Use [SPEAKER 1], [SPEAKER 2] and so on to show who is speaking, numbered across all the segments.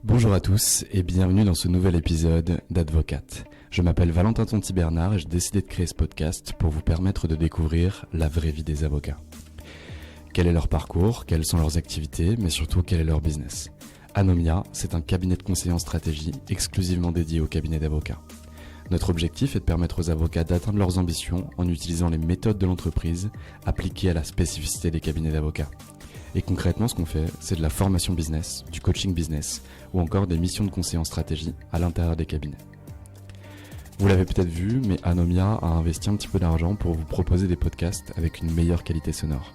[SPEAKER 1] Bonjour à tous et bienvenue dans ce nouvel épisode d'Advocate. Je m'appelle Valentin Tonti-Bernard et j'ai décidé de créer ce podcast pour vous permettre de découvrir la vraie vie des avocats. Quel est leur parcours, quelles sont leurs activités, mais surtout quel est leur business. Anomia, c'est un cabinet de conseil en stratégie exclusivement dédié aux cabinets d'avocats. Notre objectif est de permettre aux avocats d'atteindre leurs ambitions en utilisant les méthodes de l'entreprise appliquées à la spécificité des cabinets d'avocats. Et concrètement, ce qu'on fait, c'est de la formation business, du coaching business ou encore des missions de conseil en stratégie à l'intérieur des cabinets. Vous l'avez peut-être vu, mais Anomia a investi un petit peu d'argent pour vous proposer des podcasts avec une meilleure qualité sonore.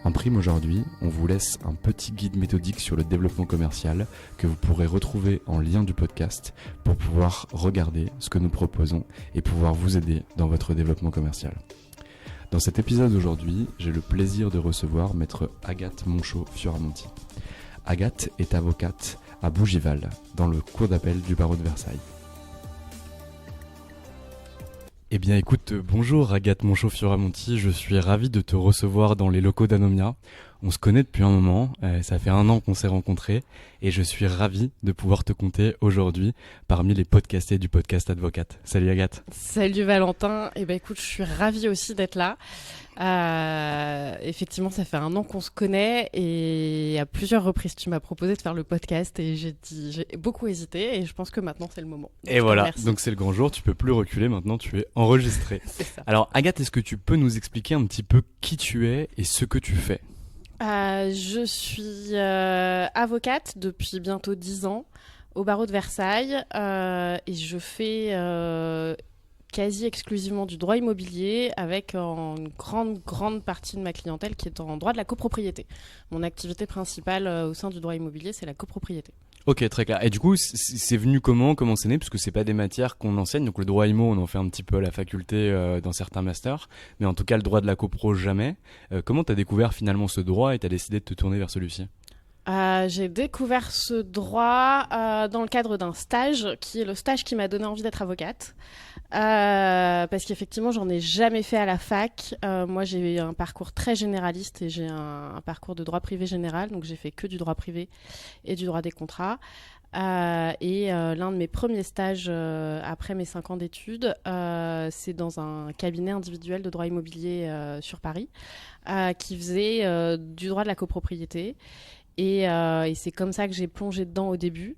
[SPEAKER 1] En prime aujourd'hui, on vous laisse un petit guide méthodique sur le développement commercial que vous pourrez retrouver en lien du podcast pour pouvoir regarder ce que nous proposons et pouvoir vous aider dans votre développement commercial. Dans cet épisode d'aujourd'hui, j'ai le plaisir de recevoir maître Agathe Monchaux-Fioramonti. Agathe est avocate à Bougival, dans le cour d'appel du barreau de Versailles. Eh bien écoute, bonjour Agathe Monchaux-Fioramonti, je suis ravi de te recevoir dans les locaux d'Anomia. On se connaît depuis un moment, ça fait 1 an qu'on s'est rencontrés et je suis ravi de pouvoir te compter aujourd'hui parmi les podcastés du podcast Advocate. Salut Agathe.
[SPEAKER 2] Salut Valentin, écoute, je suis ravie aussi d'être là. Effectivement, ça fait 1 an qu'on se connaît et à plusieurs reprises tu m'as proposé de faire le podcast et j'ai beaucoup hésité et je pense que maintenant c'est le moment. Donc,
[SPEAKER 1] et voilà, donc c'est le grand jour, tu peux plus reculer, maintenant tu es enregistré.
[SPEAKER 2] C'est ça.
[SPEAKER 1] Alors Agathe, est-ce que tu peux nous expliquer un petit peu qui tu es et ce que tu fais ?
[SPEAKER 2] Je suis avocate depuis bientôt 10 ans au barreau de Versailles et je fais quasi exclusivement du droit immobilier avec une grande partie de ma clientèle qui est en droit de la copropriété. Mon activité principale au sein du droit immobilier, c'est la copropriété.
[SPEAKER 1] Ok, très clair. Et du coup, c'est venu comment c'est né? Parce que c'est pas des matières qu'on enseigne. Donc le droit IMO, on en fait un petit peu à la faculté dans certains masters. Mais en tout cas, le droit de la copro, jamais. Comment t'as découvert finalement ce droit et t'as décidé de te tourner vers celui-ci?
[SPEAKER 2] J'ai découvert ce droit dans le cadre d'un stage, qui est le stage qui m'a donné envie d'être avocate. Parce qu'effectivement, j'en ai jamais fait à la fac. Moi, j'ai eu un parcours très généraliste et j'ai un parcours de droit privé général. Donc, j'ai fait que du droit privé et du droit des contrats. L'un de mes premiers stages après mes 5 ans d'études, c'est dans un cabinet individuel de droit immobilier sur Paris qui faisait du droit de la copropriété. Et c'est comme ça que j'ai plongé dedans au début.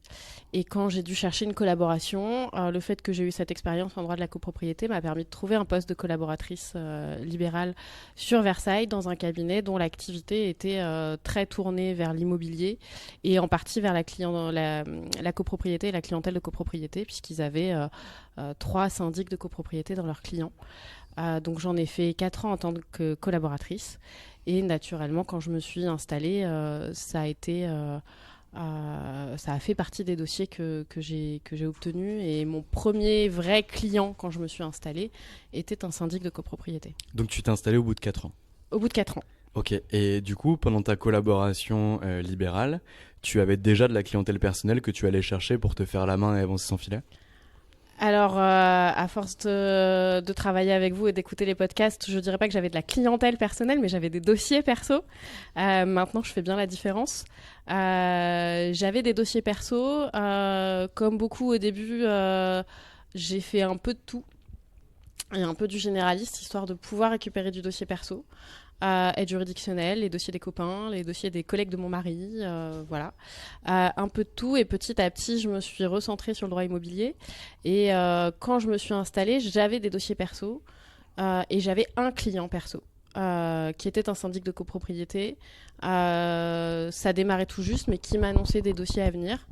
[SPEAKER 2] Et quand j'ai dû chercher une collaboration, le fait que j'ai eu cette expérience en droit de la copropriété m'a permis de trouver un poste de collaboratrice libérale sur Versailles dans un cabinet dont l'activité était très tournée vers l'immobilier et en partie vers la copropriété et la clientèle de copropriété puisqu'ils avaient 3 syndics de copropriété dans leurs clients. Donc j'en ai fait 4 ans en tant que collaboratrice. Et naturellement, quand je me suis installée, ça a fait partie des dossiers que j'ai obtenus. Et mon premier vrai client, quand je me suis installée, était un syndic de copropriété.
[SPEAKER 1] Donc tu t'es installée au bout de 4 ans?
[SPEAKER 2] Au bout de 4 ans.
[SPEAKER 1] Ok, et du coup, pendant ta collaboration libérale, tu avais déjà de la clientèle personnelle que tu allais chercher pour te faire la main et avancer sans filet?
[SPEAKER 2] Alors, à force de travailler avec vous et d'écouter les podcasts, je dirais pas que j'avais de la clientèle personnelle, mais j'avais des dossiers perso. Maintenant, je fais bien la différence. J'avais des dossiers perso. Comme beaucoup au début, j'ai fait un peu de tout et un peu du généraliste, histoire de pouvoir récupérer du dossier perso. Aide juridictionnelle, les dossiers des copains, les dossiers des collègues de mon mari, voilà. Un peu de tout et petit à petit, je me suis recentrée sur le droit immobilier. Et quand je me suis installée, j'avais des dossiers perso et j'avais un client perso qui était un syndic de copropriété. Ça démarrait tout juste, mais qui m'annonçait des dossiers à venir.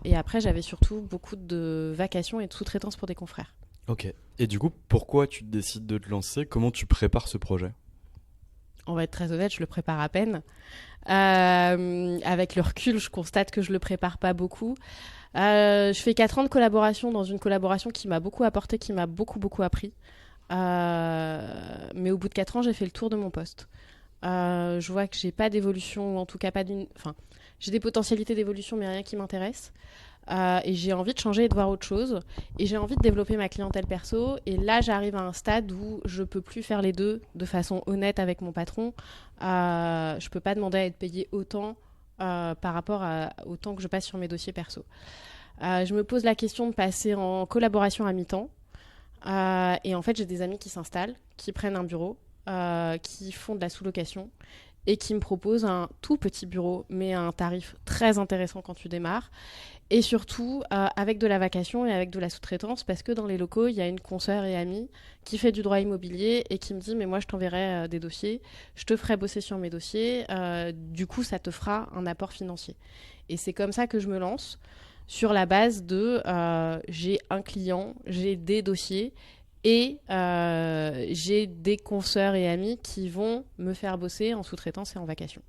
[SPEAKER 2] Et après, j'avais surtout beaucoup de vacations et de sous-traitance pour des confrères.
[SPEAKER 1] Ok. Et du coup, pourquoi tu décides de te lancer? Comment tu prépares ce projet?
[SPEAKER 2] On va être très honnête, je le prépare à peine. Avec le recul, je constate que je le prépare pas beaucoup. Je fais 4 ans de collaboration dans une collaboration qui m'a beaucoup apporté, qui m'a beaucoup appris. Mais au bout de 4 ans, j'ai fait le tour de mon poste. Je vois que j'ai pas d'évolution, ou en tout cas pas d'une... Enfin, j'ai des potentialités d'évolution, mais rien qui m'intéresse. Et j'ai envie de changer et de voir autre chose. Et j'ai envie de développer ma clientèle perso. Et là, j'arrive à un stade où je peux plus faire les deux de façon honnête avec mon patron. Je peux pas demander à être payé autant par rapport au temps que je passe sur mes dossiers perso. Je me pose la question de passer en collaboration à mi-temps. Et en fait, j'ai des amis qui s'installent, qui prennent un bureau, qui font de la sous-location et qui me proposent un tout petit bureau, mais à un tarif très intéressant quand tu démarres. Et surtout, avec de la vacation et avec de la sous-traitance, parce que dans les locaux, il y a une consoeur et amie qui fait du droit immobilier et qui me dit « Mais moi, je t'enverrai des dossiers, je te ferai bosser sur mes dossiers, du coup, ça te fera un apport financier. » Et c'est comme ça que je me lance, sur la base de j'ai un client, j'ai des dossiers et j'ai des consoeurs et amis qui vont me faire bosser en sous-traitance et en vacation.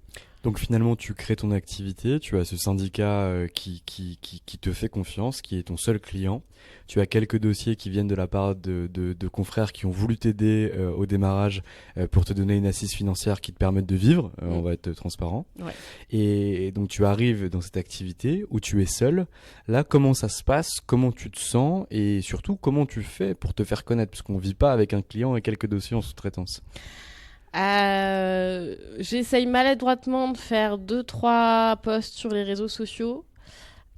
[SPEAKER 1] Donc finalement, tu crées ton activité, tu as ce syndicat qui te fait confiance, qui est ton seul client. Tu as quelques dossiers qui viennent de la part de confrères qui ont voulu t'aider au démarrage pour te donner une assise financière qui te permette de vivre, on va être transparent.
[SPEAKER 2] Ouais.
[SPEAKER 1] Et donc tu arrives dans cette activité où tu es seul. Là, comment ça se passe? Comment tu te sens? Et surtout, comment tu fais pour te faire connaître? Parce qu'on ne vit pas avec un client et quelques dossiers en sous-traitance.
[SPEAKER 2] J'essaye maladroitement de faire 2-3 posts sur les réseaux sociaux.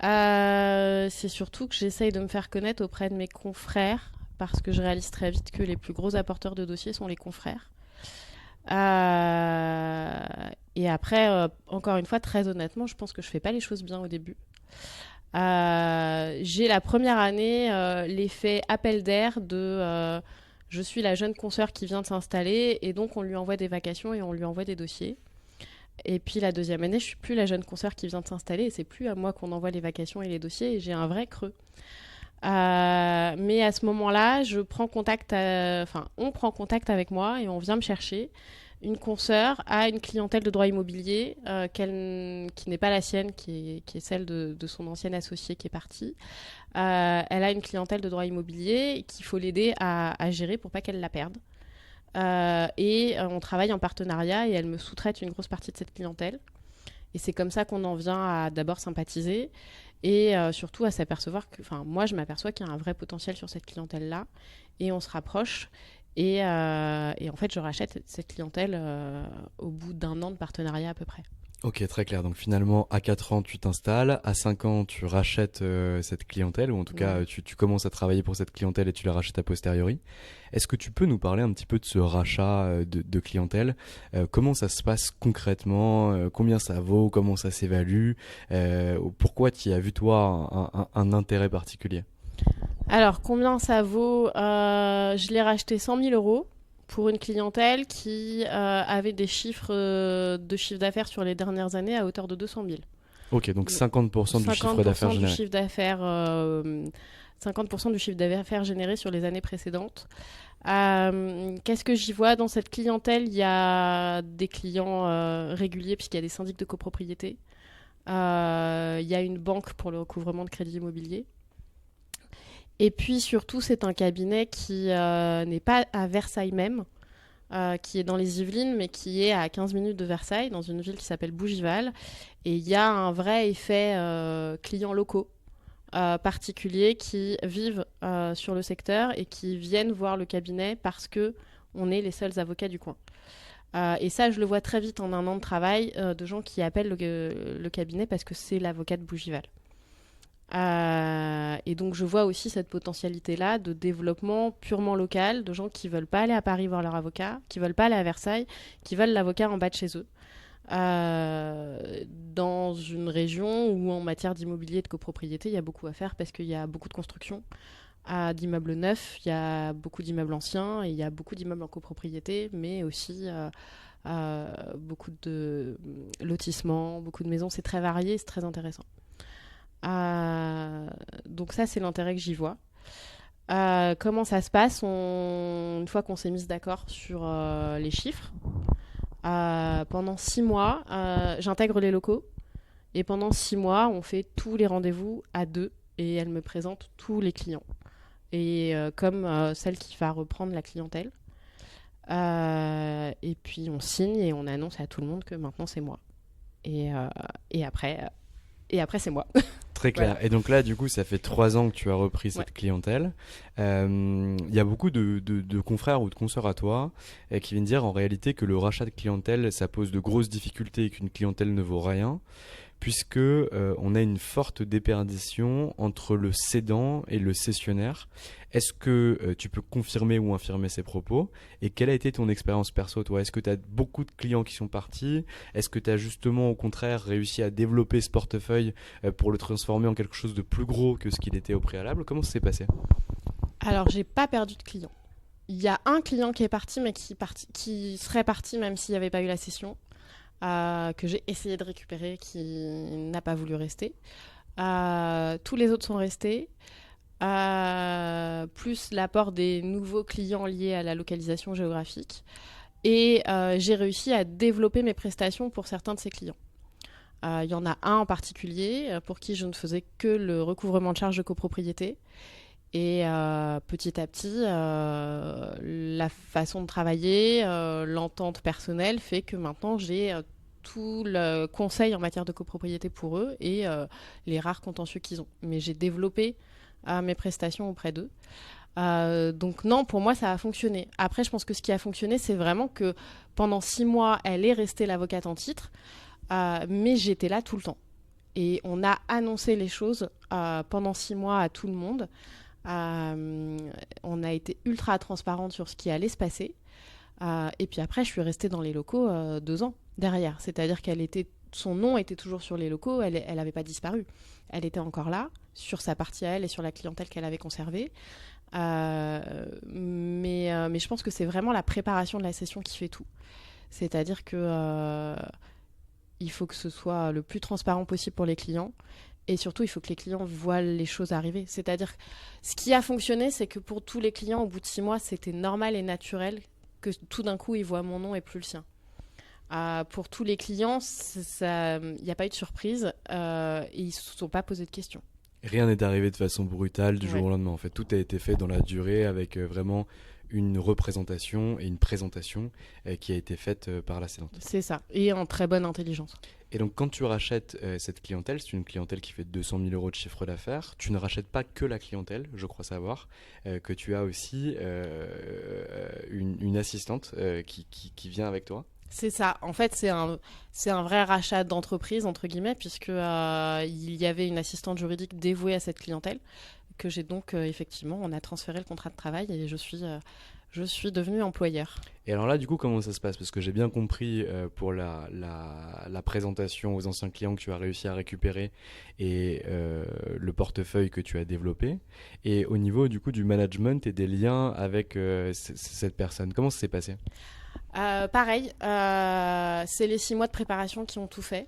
[SPEAKER 2] C'est surtout que j'essaye de me faire connaître auprès de mes confrères parce que je réalise très vite que les plus gros apporteurs de dossiers sont les confrères. Et après, encore une fois, très honnêtement, je pense que je fais pas les choses bien au début. J'ai la première année l'effet appel d'air de je suis la jeune consoeur qui vient de s'installer et donc on lui envoie des vacations et on lui envoie des dossiers. Et puis la deuxième année, je suis plus la jeune consoeur qui vient de s'installer et c'est plus à moi qu'on envoie les vacations et les dossiers et j'ai un vrai creux. Mais à ce moment-là, on prend contact avec moi et on vient me chercher. Une consoeur a une clientèle de droit immobilier qui n'est pas la sienne, qui est celle de son ancienne associée qui est partie. Elle a une clientèle de droit immobilier qu'il faut l'aider à gérer pour pas qu'elle la perde. On travaille en partenariat et elle me sous-traite une grosse partie de cette clientèle. Et c'est comme ça qu'on en vient à d'abord sympathiser et surtout à s'apercevoir moi je m'aperçois qu'il y a un vrai potentiel sur cette clientèle-là et on se rapproche. Et en fait, je rachète cette clientèle au bout d'1 an de partenariat à peu près.
[SPEAKER 1] Ok, très clair. Donc finalement, à 4 ans, tu t'installes. À 5 ans, tu rachètes cette clientèle, ou en tout cas, tu commences à travailler pour cette clientèle et tu la rachètes a posteriori. Est-ce que tu peux nous parler un petit peu de ce rachat de clientèle? Comment ça se passe concrètement? Combien ça vaut? Comment ça s'évalue? Pourquoi tu y as vu, toi, un intérêt particulier?
[SPEAKER 2] Alors, combien ça vaut? Je l'ai racheté 100 000 euros pour une clientèle qui avait des chiffres de chiffre d'affaires sur les dernières années à hauteur de 200 000.
[SPEAKER 1] Ok, donc 50% du chiffre d'affaires généré.
[SPEAKER 2] 50% du chiffre d'affaires généré sur les années précédentes. Qu'est-ce que j'y vois dans cette clientèle? Il y a des clients réguliers puisqu'il y a des syndics de copropriété. Il y a une banque pour le recouvrement de crédit immobilier. Et puis surtout, c'est un cabinet qui n'est pas à Versailles même, qui est dans les Yvelines, mais qui est à 15 minutes de Versailles, dans une ville qui s'appelle Bougival. Et il y a un vrai effet clients locaux particuliers qui vivent sur le secteur et qui viennent voir le cabinet parce qu'on est les seuls avocats du coin. Et ça, je le vois très vite en 1 an de travail de gens qui appellent le cabinet parce que c'est l'avocat de Bougival. Et donc je vois aussi cette potentialité-là de développement purement local, de gens qui veulent pas aller à Paris voir leur avocat, qui veulent pas aller à Versailles, qui veulent l'avocat en bas de chez eux. Dans une région où en matière d'immobilier et de copropriété, il y a beaucoup à faire parce qu'il y a beaucoup de construction d'immeubles neufs, il y a beaucoup d'immeubles anciens et il y a beaucoup d'immeubles en copropriété, mais aussi beaucoup de lotissements, beaucoup de maisons. C'est très varié, c'est très intéressant. Donc ça, c'est l'intérêt que j'y vois. Comment ça se passe une fois qu'on s'est mis d'accord sur les chiffres, pendant 6 mois, j'intègre les locaux et pendant 6 mois, on fait tous les rendez-vous à 2 et elle me présente tous les clients. Et comme celle qui va reprendre la clientèle. Et puis on signe et on annonce à tout le monde que maintenant c'est moi. Et après c'est moi.
[SPEAKER 1] Très clair. Voilà. Et donc là, du coup, ça fait 3 ans que tu as repris cette clientèle. Il y a beaucoup de confrères ou de consoeurs à toi qui viennent dire en réalité que le rachat de clientèle, ça pose de grosses difficultés et qu'une clientèle ne vaut rien. puisque on a une forte déperdition entre le cédant et le cessionnaire. Est-ce que tu peux confirmer ou infirmer ces propos? Et quelle a été ton expérience perso, toi? Est-ce que tu as beaucoup de clients qui sont partis? Est-ce que tu as justement, au contraire, réussi à développer ce portefeuille pour le transformer en quelque chose de plus gros que ce qu'il était au préalable? Comment ça s'est passé?
[SPEAKER 2] Alors, j'ai pas perdu de clients. Il y a un client qui est parti, mais qui serait parti même s'il n'y avait pas eu la session, que j'ai essayé de récupérer, qui n'a pas voulu rester. Tous les autres sont restés, plus l'apport des nouveaux clients liés à la localisation géographique. Et j'ai réussi à développer mes prestations pour certains de ces clients. Il y en a un en particulier pour qui je ne faisais que le recouvrement de charges de copropriété. Et petit à petit, la façon de travailler, l'entente personnelle fait que maintenant j'ai tout le conseil en matière de copropriété pour eux et les rares contentieux qu'ils ont. Mais j'ai développé mes prestations auprès d'eux. Donc non, pour moi, ça a fonctionné. Après, je pense que ce qui a fonctionné, c'est vraiment que pendant 6 mois, elle est restée l'avocate en titre, mais j'étais là tout le temps. Et on a annoncé les choses pendant 6 mois à tout le monde. On a été ultra transparente sur ce qui allait se passer. Et puis après, je suis restée dans les locaux 2 ans derrière. C'est-à-dire son nom était toujours sur les locaux, elle n'avait pas disparu. Elle était encore là, sur sa partie à elle et sur la clientèle qu'elle avait conservée. Mais je pense que c'est vraiment la préparation de la session qui fait tout. C'est-à-dire que il faut que ce soit le plus transparent possible pour les clients. Et surtout, il faut que les clients voient les choses arriver. C'est-à-dire, ce qui a fonctionné, c'est que pour tous les clients, au bout de 6 mois, c'était normal et naturel que tout d'un coup, ils voient mon nom et plus le sien. Pour tous les clients, il n'y a pas eu de surprise et ils ne se sont pas posé de questions.
[SPEAKER 1] Rien n'est arrivé de façon brutale du jour au lendemain. En fait, tout a été fait dans la durée avec vraiment une représentation et une présentation qui a été faite par la cédante.
[SPEAKER 2] C'est ça, et en très bonne intelligence.
[SPEAKER 1] Et donc, quand tu rachètes cette clientèle, c'est une clientèle qui fait 200 000 euros de chiffre d'affaires. Tu ne rachètes pas que la clientèle, je crois savoir, que tu as aussi une assistante qui vient avec toi.
[SPEAKER 2] C'est ça. En fait, c'est un vrai rachat d'entreprise, entre guillemets, puisque il y avait une assistante juridique dévouée à cette clientèle, que j'ai donc, effectivement, on a transféré le contrat de travail et je suis devenue employeur.
[SPEAKER 1] Et alors là, du coup, comment ça se passe? Parce que j'ai bien compris pour la présentation aux anciens clients que tu as réussi à récupérer et le portefeuille que tu as développé. Et au niveau du coup du management et des liens avec cette personne, comment ça s'est passé?
[SPEAKER 2] Pareil, c'est les 6 mois de préparation qui ont tout fait.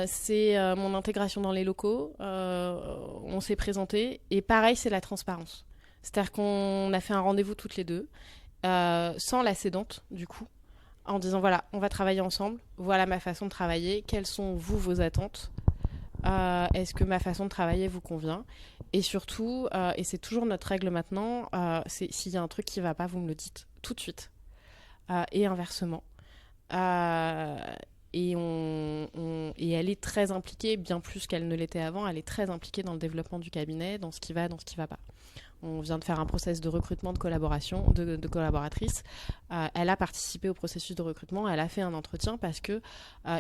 [SPEAKER 2] C'est mon intégration dans les locaux, on s'est présenté et pareil, c'est la transparence. C'est-à-dire qu'on a fait un rendez-vous toutes les deux, sans la cédante du coup, en disant voilà, on va travailler ensemble, voilà ma façon de travailler, quelles sont vos attentes, est-ce que ma façon de travailler vous convient? Et surtout, et c'est toujours notre règle maintenant, c'est s'il y a un truc qui ne va pas, vous me le dites tout de suite. Et inversement. Et elle est très impliquée, bien plus qu'elle ne l'était avant, elle est très impliquée dans le développement du cabinet, dans ce qui va, dans ce qui ne va pas. On vient de faire un process de recrutement de collaboratrices. Elle a participé au processus de recrutement, elle a fait un entretien parce que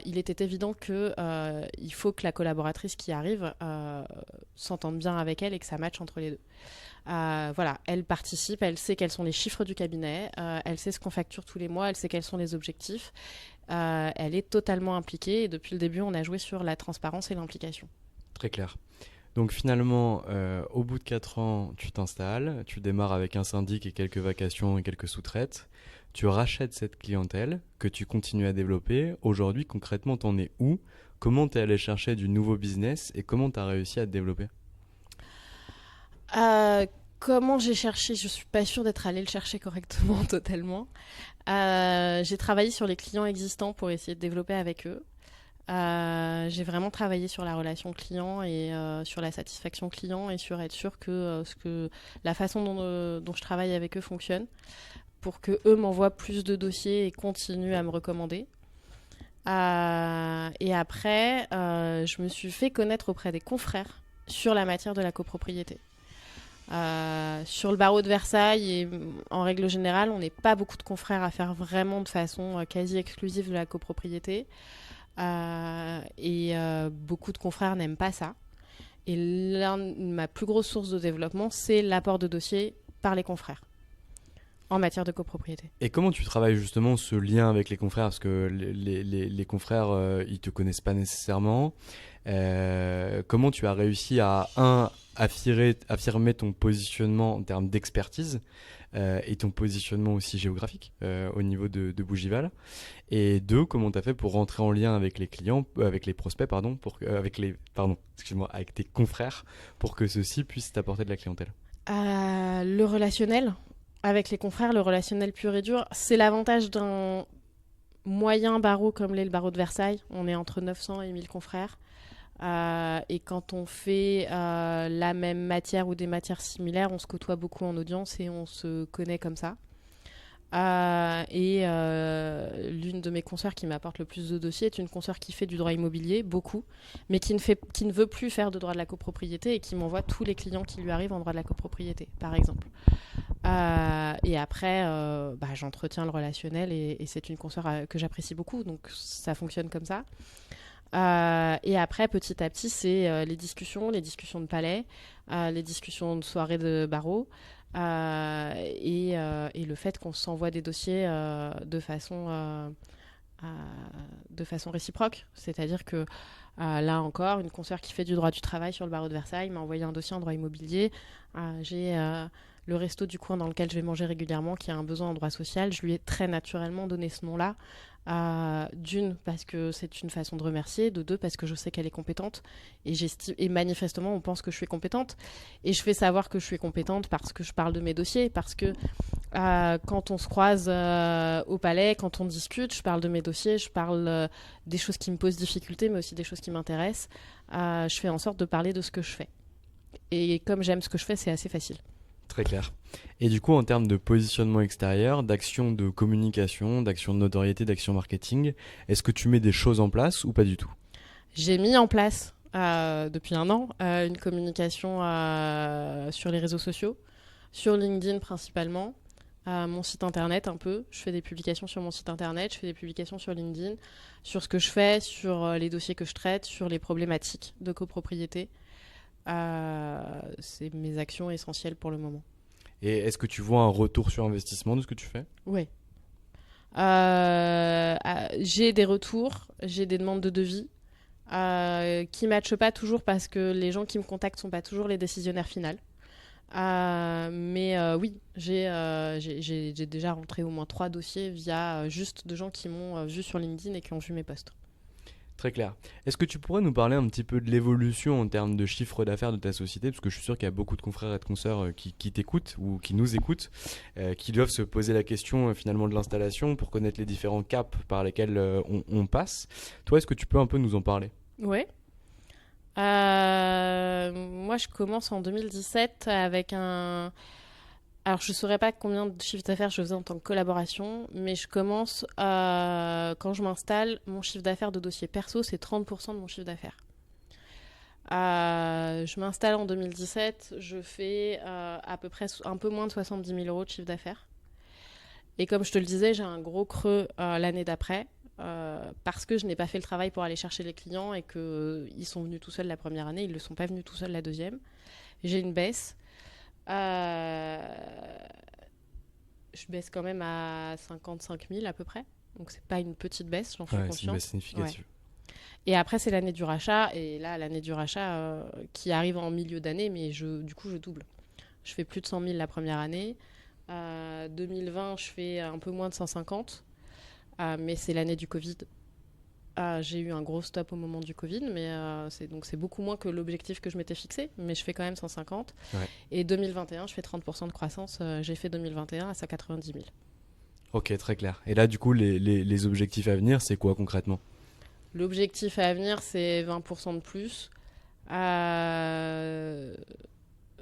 [SPEAKER 2] il était évident qu'il faut que la collaboratrice qui arrive s'entende bien avec elle et que ça matche entre les deux. Voilà, elle participe, elle sait quels sont les chiffres du cabinet, elle sait ce qu'on facture tous les mois, elle sait quels sont les objectifs. Elle est totalement impliquée et depuis le début, on a joué sur la transparence et l'implication.
[SPEAKER 1] Très clair. Donc finalement, au bout de 4 ans, tu t'installes, tu démarres avec un syndic et quelques vacations et quelques sous-traites. Tu rachètes cette clientèle que tu continues à développer. Aujourd'hui, concrètement, t'en es où? Comment t'es allé chercher du nouveau business et comment t'as réussi à te développer?
[SPEAKER 2] Comment j'ai cherché? Je suis pas sûre d'être allée le chercher correctement, totalement. J'ai travaillé sur les clients existants pour essayer de développer avec eux. J'ai vraiment travaillé sur la relation client et sur la satisfaction client et sur être sûr que la façon dont je travaille avec eux fonctionne pour que eux m'envoient plus de dossiers et continuent à me recommander. Et après, je me suis fait connaître auprès des confrères sur la matière de la copropriété. Sur le barreau de Versailles et en règle générale, on n'est pas beaucoup de confrères à faire vraiment de façon quasi exclusive de la copropriété. Beaucoup de confrères n'aiment pas ça. Et ma plus grosse source de développement, c'est l'apport de dossiers par les confrères en matière de copropriété.
[SPEAKER 1] Et comment tu travailles justement ce lien avec les confrères? Parce que les confrères, ils te connaissent pas nécessairement. Comment tu as réussi à, affirmer ton positionnement en termes d'expertise et ton positionnement aussi géographique au niveau de Bougival? Et deux, comment tu as fait pour rentrer en lien avec les clients, avec les prospects, avec tes confrères, pour que ceux-ci puissent t'apporter de la clientèle?
[SPEAKER 2] Le relationnel avec les confrères, le relationnel pur et dur, c'est l'avantage d'un moyen barreau comme l'est le barreau de Versailles. On est entre 900 et 1000 confrères. Et quand on fait la même matière ou des matières similaires, on se côtoie beaucoup en audience et on se connaît comme ça. L'une de mes consoeurs qui m'apporte le plus de dossiers est une consoeur qui fait du droit immobilier, beaucoup, mais qui ne veut plus faire de droit de la copropriété et qui m'envoie tous les clients qui lui arrivent en droit de la copropriété, par exemple. Et après, j'entretiens le relationnel et c'est une consoeur que j'apprécie beaucoup, donc ça fonctionne comme ça. Et après, petit à petit, c'est les discussions de palais, les discussions de soirée de barreau, et le fait qu'on s'envoie des dossiers de façon réciproque. C'est-à-dire que là encore, une consoeur qui fait du droit du travail sur le barreau de Versailles m'a envoyé un dossier en droit immobilier. J'ai le resto du coin dans lequel je vais manger régulièrement qui a un besoin en droit social. Je lui ai très naturellement donné ce nom-là. D'une, parce que c'est une façon de remercier, de deux, parce que je sais qu'elle est compétente et manifestement on pense que je suis compétente et je fais savoir que je suis compétente parce que je parle de mes dossiers, parce que quand on se croise au palais, quand on discute, je parle de mes dossiers, je parle des choses qui me posent difficulté mais aussi des choses qui m'intéressent. Je fais en sorte de parler de ce que je fais et comme j'aime ce que je fais, c'est assez facile.
[SPEAKER 1] Très clair. Et du coup, en termes de positionnement extérieur, d'action de communication, d'action de notoriété, d'action marketing, est-ce que tu mets des choses en place ou pas du tout?
[SPEAKER 2] J'ai mis en place depuis un an une communication sur les réseaux sociaux, sur LinkedIn principalement, mon site internet un peu. Je fais des publications sur mon site internet, je fais des publications sur LinkedIn, sur ce que je fais, sur les dossiers que je traite, sur les problématiques de copropriété. C'est mes actions essentielles pour le moment.
[SPEAKER 1] Et est-ce que tu vois un retour sur investissement de ce que tu fais?
[SPEAKER 2] Oui. J'ai des retours, j'ai des demandes de devis qui ne matchent pas toujours parce que les gens qui me contactent ne sont pas toujours les décisionnaires finaux. Oui, j'ai déjà rentré au moins 3 dossiers via juste de gens qui m'ont vu sur LinkedIn et qui ont vu mes posts.
[SPEAKER 1] Très clair. Est-ce que tu pourrais nous parler un petit peu de l'évolution en termes de chiffre d'affaires de ta société? Parce que je suis sûr qu'il y a beaucoup de confrères et de consoeurs qui t'écoutent ou qui nous écoutent, qui doivent se poser la question finalement de l'installation pour connaître les différents caps par lesquels on passe. Toi, est-ce que tu peux un peu nous en parler?
[SPEAKER 2] Oui. Moi, je commence en 2017 avec un... Alors, je ne saurais pas combien de chiffre d'affaires je faisais en tant que collaboration, mais je commence, quand je m'installe, mon chiffre d'affaires de dossier perso, c'est 30% de mon chiffre d'affaires. Je m'installe en 2017, je fais à peu près un peu moins de 70 000 euros de chiffre d'affaires. Et comme je te le disais, j'ai un gros creux l'année d'après, parce que je n'ai pas fait le travail pour aller chercher les clients et qu'ils sont venus tout seuls la première année, ils ne le sont pas venus tout seuls la deuxième. J'ai une baisse. Je baisse quand même à 55 000 à peu près. Donc c'est pas une petite baisse, j'en suis consciente.
[SPEAKER 1] C'est une baisse significative.
[SPEAKER 2] Ouais. Et après c'est l'année du rachat. Et là l'année du rachat qui arrive en milieu d'année, mais du coup je double. Je fais plus de 100 000 la première année. 2020 je fais un peu moins de 150. Mais c'est l'année du Covid. J'ai eu un gros stop au moment du Covid, mais c'est beaucoup moins que l'objectif que je m'étais fixé, mais je fais quand même 150. Ouais. Et 2021, je fais 30% de croissance. J'ai fait 2021 à 190 000.
[SPEAKER 1] Ok, très clair. Et là, du coup, les objectifs à venir, c'est quoi concrètement?
[SPEAKER 2] L'objectif à venir, c'est 20% de plus.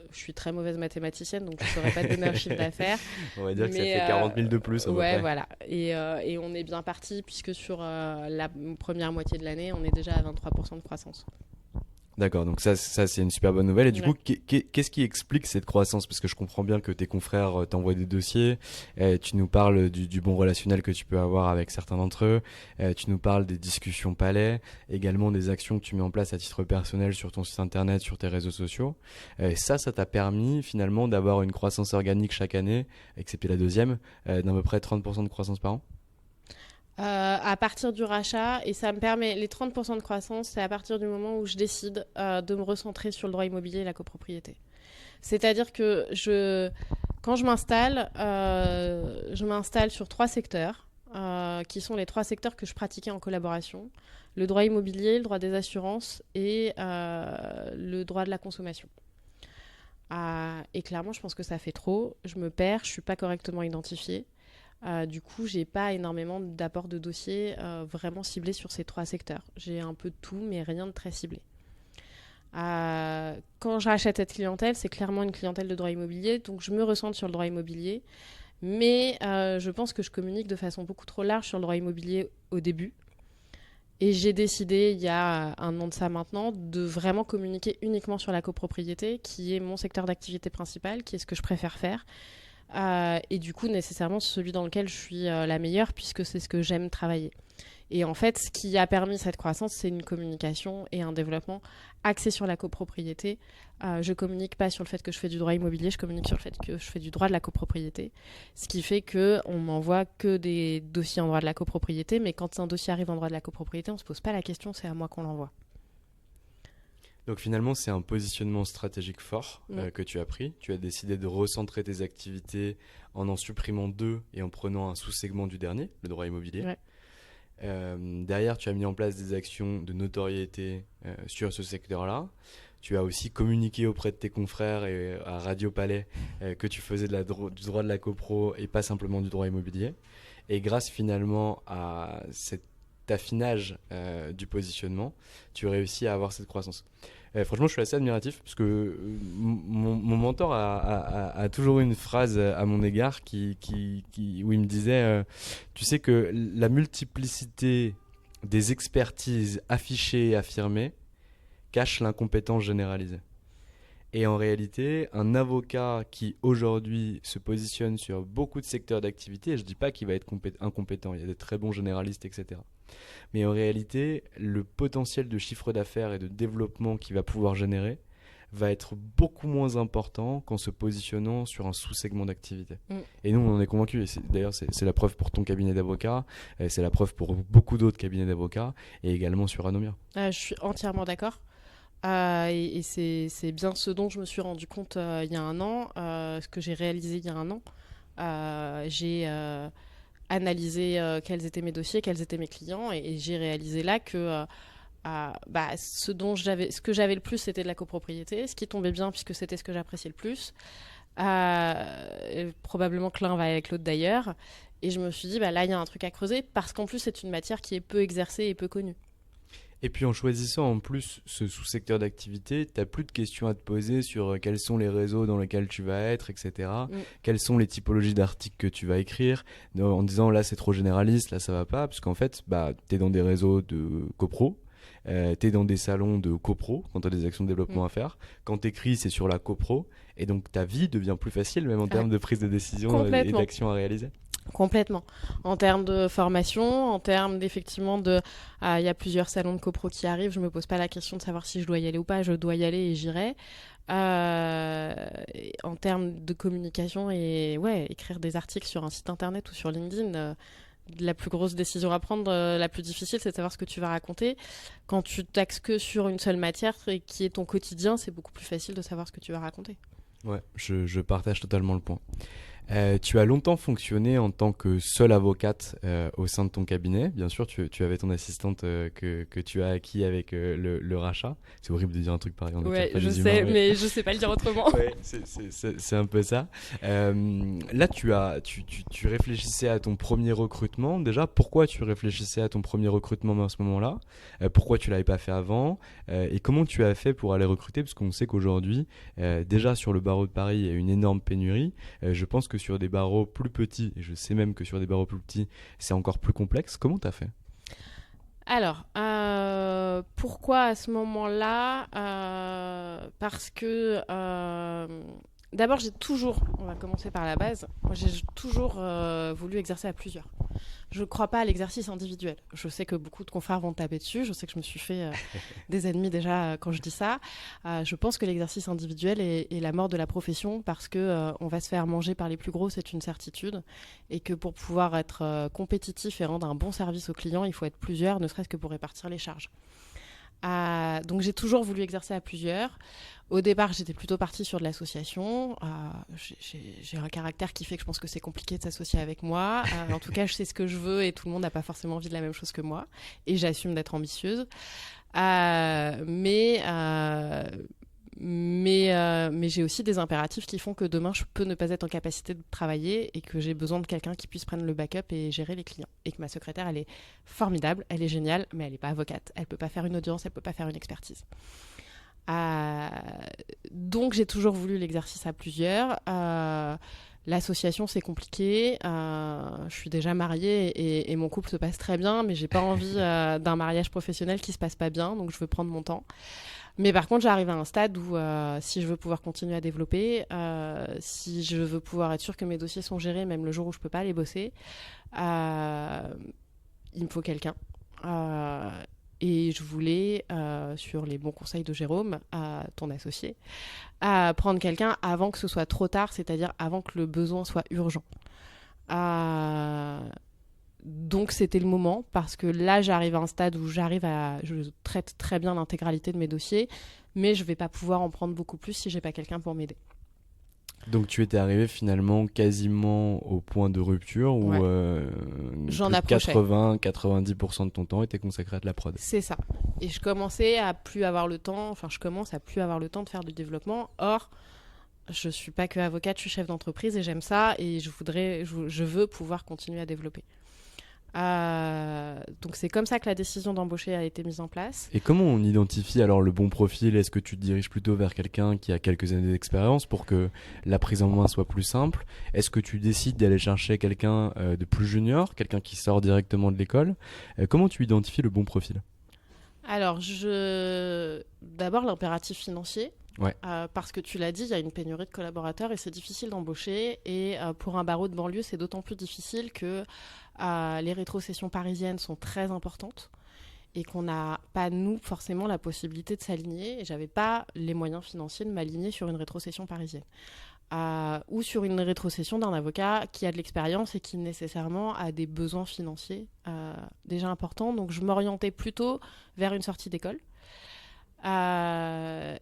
[SPEAKER 2] Je suis très mauvaise mathématicienne, donc je ne saurais pas te donner un chiffre d'affaires.
[SPEAKER 1] On va dire que ça fait 40 000 de plus.
[SPEAKER 2] Ouais, voilà. Et on est bien parti, puisque sur la première moitié de l'année, on est déjà à 23% de croissance.
[SPEAKER 1] D'accord, donc ça c'est une super bonne nouvelle. Et du
[SPEAKER 2] Ouais.
[SPEAKER 1] coup, qu'est-ce qui explique cette croissance? Parce que je comprends bien que tes confrères t'envoient des dossiers, tu nous parles du bon relationnel que tu peux avoir avec certains d'entre eux, tu nous parles des discussions palais, également des actions que tu mets en place à titre personnel sur ton site internet, sur tes réseaux sociaux. Ça t'a permis finalement d'avoir une croissance organique chaque année, excepté la deuxième, d'à peu près 30% de croissance par an?
[SPEAKER 2] À partir du rachat, et ça me permet, les 30% de croissance, c'est à partir du moment où je décide de me recentrer sur le droit immobilier et la copropriété. C'est-à-dire que quand je m'installe sur 3 secteurs, qui sont les 3 secteurs que je pratiquais en collaboration. Le droit immobilier, le droit des assurances et le droit de la consommation. Et clairement, je pense que ça fait trop. Je me perds, je suis pas correctement identifiée. Du coup, j'ai pas énormément d'apports de dossiers vraiment ciblés sur ces 3 secteurs. J'ai un peu de tout, mais rien de très ciblé. Quand je rachète cette clientèle, c'est clairement une clientèle de droit immobilier, donc je me ressens sur le droit immobilier. Mais je pense que je communique de façon beaucoup trop large sur le droit immobilier au début. Et j'ai décidé, il y a un an de ça maintenant, de vraiment communiquer uniquement sur la copropriété, qui est mon secteur d'activité principal, qui est ce que je préfère faire. Et du coup, nécessairement, celui dans lequel je suis la meilleure, puisque c'est ce que j'aime travailler. Et en fait, ce qui a permis cette croissance, c'est une communication et un développement axé sur la copropriété. Je communique pas sur le fait que je fais du droit immobilier, je communique sur le fait que je fais du droit de la copropriété. Ce qui fait qu'on m'envoie que des dossiers en droit de la copropriété, mais quand un dossier arrive en droit de la copropriété, on se pose pas la question, c'est à moi qu'on l'envoie.
[SPEAKER 1] Donc finalement, c'est un positionnement stratégique fort
[SPEAKER 2] Ouais.
[SPEAKER 1] que tu as pris. Tu as décidé de recentrer tes activités en supprimant deux et en prenant un sous-segment du dernier, le droit immobilier.
[SPEAKER 2] Ouais.
[SPEAKER 1] Derrière, tu as mis en place des actions de notoriété sur ce secteur-là. Tu as aussi communiqué auprès de tes confrères et à Radio Palais que tu faisais du droit de la copro et pas simplement du droit immobilier. Et grâce finalement à cet affinage du positionnement, tu réussis à avoir cette croissance. Franchement, je suis assez admiratif parce que mon mentor a toujours eu une phrase à mon égard où il me disait tu sais que la multiplicité des expertises affichées et affirmées cache l'incompétence généralisée. Et en réalité, un avocat qui aujourd'hui se positionne sur beaucoup de secteurs d'activité, et je ne dis pas qu'il va être incompétent, il y a des très bons généralistes, etc. Mais en réalité, le potentiel de chiffre d'affaires et de développement qu'il va pouvoir générer va être beaucoup moins important qu'en se positionnant sur un sous-segment d'activité.
[SPEAKER 2] Mm.
[SPEAKER 1] Et nous, on en est convaincus. D'ailleurs, c'est la preuve pour ton cabinet d'avocats, c'est la preuve pour beaucoup d'autres cabinets d'avocats, et également sur Anomia.
[SPEAKER 2] Je suis entièrement d'accord. Et c'est bien ce dont je me suis rendu compte il y a un an, ce que j'ai réalisé il y a un an. J'ai analysé quels étaient mes dossiers, quels étaient mes clients, et j'ai réalisé là que ce que j'avais le plus, c'était de la copropriété, ce qui tombait bien puisque c'était ce que j'appréciais le plus. Probablement que l'un va avec l'autre d'ailleurs. Et je me suis dit, là, il y a un truc à creuser parce qu'en plus, c'est une matière qui est peu exercée et peu connue.
[SPEAKER 1] Et puis en choisissant en plus ce sous-secteur d'activité, tu n'as plus de questions à te poser sur quels sont les réseaux dans lesquels tu vas être, etc.
[SPEAKER 2] Mm.
[SPEAKER 1] Quelles sont les typologies d'articles que tu vas écrire, en disant là c'est trop généraliste, là ça va pas, parce qu'en fait tu es dans des réseaux de copro, tu es dans des salons de copro quand tu as des actions de développement à faire. Quand tu écris, c'est sur la copro, et donc ta vie devient plus facile, même en termes de prise de décision et d'actions à réaliser.
[SPEAKER 2] Complètement. En termes de formation, en termes d'effectivement il y a plusieurs salons de copro qui arrivent, je me pose pas la question de savoir si je dois y aller ou pas, je dois y aller et j'irai. En termes de communication et écrire des articles sur un site internet ou sur LinkedIn, la plus grosse décision à prendre, la plus difficile, c'est de savoir ce que tu vas raconter. Quand tu t'axes que sur une seule matière et qui est ton quotidien, c'est beaucoup plus facile de savoir ce que tu vas raconter.
[SPEAKER 1] Ouais, je partage totalement le point. Tu as longtemps fonctionné en tant que seule avocate au sein de ton cabinet. Bien sûr, tu avais ton assistante que tu as acquis avec le rachat. C'est horrible de dire un truc pareil.
[SPEAKER 2] Ouais, je sais, mais je sais pas le dire autrement.
[SPEAKER 1] Ouais, c'est un peu ça. Là, tu réfléchissais à ton premier recrutement. Déjà, pourquoi tu réfléchissais à ton premier recrutement à ce moment-là? Pourquoi tu l'avais pas fait avant? Et comment tu as fait pour aller recruter? Parce qu'on sait qu'aujourd'hui, déjà sur le barreau de Paris, il y a une énorme pénurie. Je pense que sur des barreaux plus petits, et je sais même que sur des barreaux plus petits, c'est encore plus complexe. Comment tu as fait?
[SPEAKER 2] Alors, pourquoi à ce moment-là? Parce que d'abord, on va commencer par la base, moi j'ai toujours voulu exercer à plusieurs. Je ne crois pas à l'exercice individuel. Je sais que beaucoup de confrères vont taper dessus, je sais que je me suis fait des ennemis déjà quand je dis ça. Je pense que l'exercice individuel est la mort de la profession parce que on va se faire manger par les plus gros, c'est une certitude, et que pour pouvoir être compétitif et rendre un bon service aux clients, il faut être plusieurs, ne serait-ce que pour répartir les charges. Donc j'ai toujours voulu exercer à plusieurs. Au départ, j'étais plutôt partie sur de l'association. J'ai un caractère qui fait que je pense que c'est compliqué de s'associer avec moi. En tout cas, je sais ce que je veux et tout le monde n'a pas forcément envie de la même chose que moi. Et j'assume d'être ambitieuse. Mais j'ai aussi des impératifs qui font que demain, je peux ne pas être en capacité de travailler et que j'ai besoin de quelqu'un qui puisse prendre le backup et gérer les clients. Et que ma secrétaire, elle est formidable, elle est géniale, mais elle n'est pas avocate. Elle ne peut pas faire une audience, elle ne peut pas faire une expertise. Donc, j'ai toujours voulu l'exercice à plusieurs. L'association, c'est compliqué. Je suis déjà mariée et mon couple se passe très bien, mais j'ai pas envie d'un mariage professionnel qui se passe pas bien, donc je veux prendre mon temps. Mais par contre, j'arrive à un stade où si je veux pouvoir continuer à développer, si je veux pouvoir être sûre que mes dossiers sont gérés, même le jour où je peux pas aller bosser, il me faut quelqu'un. Et je voulais, sur les bons conseils de Jérôme, ton associé, prendre quelqu'un avant que ce soit trop tard, c'est-à-dire avant que le besoin soit urgent. Donc c'était le moment, parce que là j'arrive à un stade où je traite très bien l'intégralité de mes dossiers, mais je vais pas pouvoir en prendre beaucoup plus si j'ai pas quelqu'un pour m'aider.
[SPEAKER 1] Donc tu étais arrivé finalement quasiment au point de rupture où
[SPEAKER 2] J'en
[SPEAKER 1] plus de
[SPEAKER 2] approchais.
[SPEAKER 1] 80-90% de ton temps était consacré à de la prod.
[SPEAKER 2] C'est ça. Et je commençais à plus avoir le temps, je commence à plus avoir le temps de faire du développement. Or, je suis pas que avocate, je suis chef d'entreprise et j'aime ça et je veux pouvoir continuer à développer. Donc c'est comme ça que la décision d'embaucher a été mise en place.
[SPEAKER 1] Et comment on identifie alors le bon profil? Est-ce que tu te diriges plutôt vers quelqu'un qui a quelques années d'expérience pour que la prise en main soit plus simple? Est-ce que tu décides d'aller chercher quelqu'un de plus junior, quelqu'un qui sort directement de l'école? Comment tu identifies le bon profil?
[SPEAKER 2] Alors, d'abord l'impératif financier.
[SPEAKER 1] Ouais.
[SPEAKER 2] Parce que tu l'as dit, il y a une pénurie de collaborateurs et c'est difficile d'embaucher. Et pour un barreau de banlieue, c'est d'autant plus difficile que les rétrocessions parisiennes sont très importantes et qu'on n'a pas, nous, forcément la possibilité de s'aligner. Et j'avais pas les moyens financiers de m'aligner sur une rétrocession parisienne. Ou sur une rétrocession d'un avocat qui a de l'expérience et qui nécessairement a des besoins financiers déjà importants. Donc je m'orientais plutôt vers une sortie d'école. L'avantage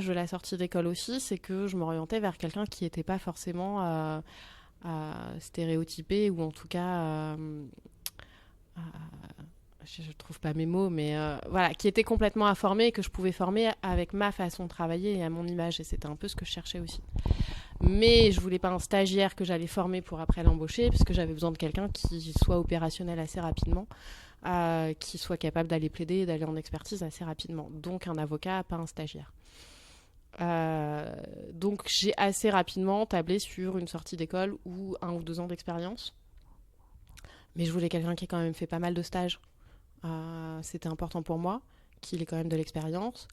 [SPEAKER 2] de la sortie d'école aussi, c'est que je m'orientais vers quelqu'un qui n'était pas forcément stéréotypé ou en tout cas je trouve pas mes mots, mais voilà, qui était complètement informé et que je pouvais former avec ma façon de travailler et à mon image. Et c'était un peu ce que je cherchais aussi. Mais je voulais pas un stagiaire que j'allais former pour après l'embaucher, parce que j'avais besoin de quelqu'un qui soit opérationnel assez rapidement, qui soit capable d'aller plaider et d'aller en expertise assez rapidement. Donc un avocat, pas un stagiaire. Donc j'ai assez rapidement tablé sur une sortie d'école ou 1 ou 2 ans d'expérience. Mais je voulais quelqu'un qui ait quand même fait pas mal de stages. C'était important pour moi, qu'il ait quand même de l'expérience.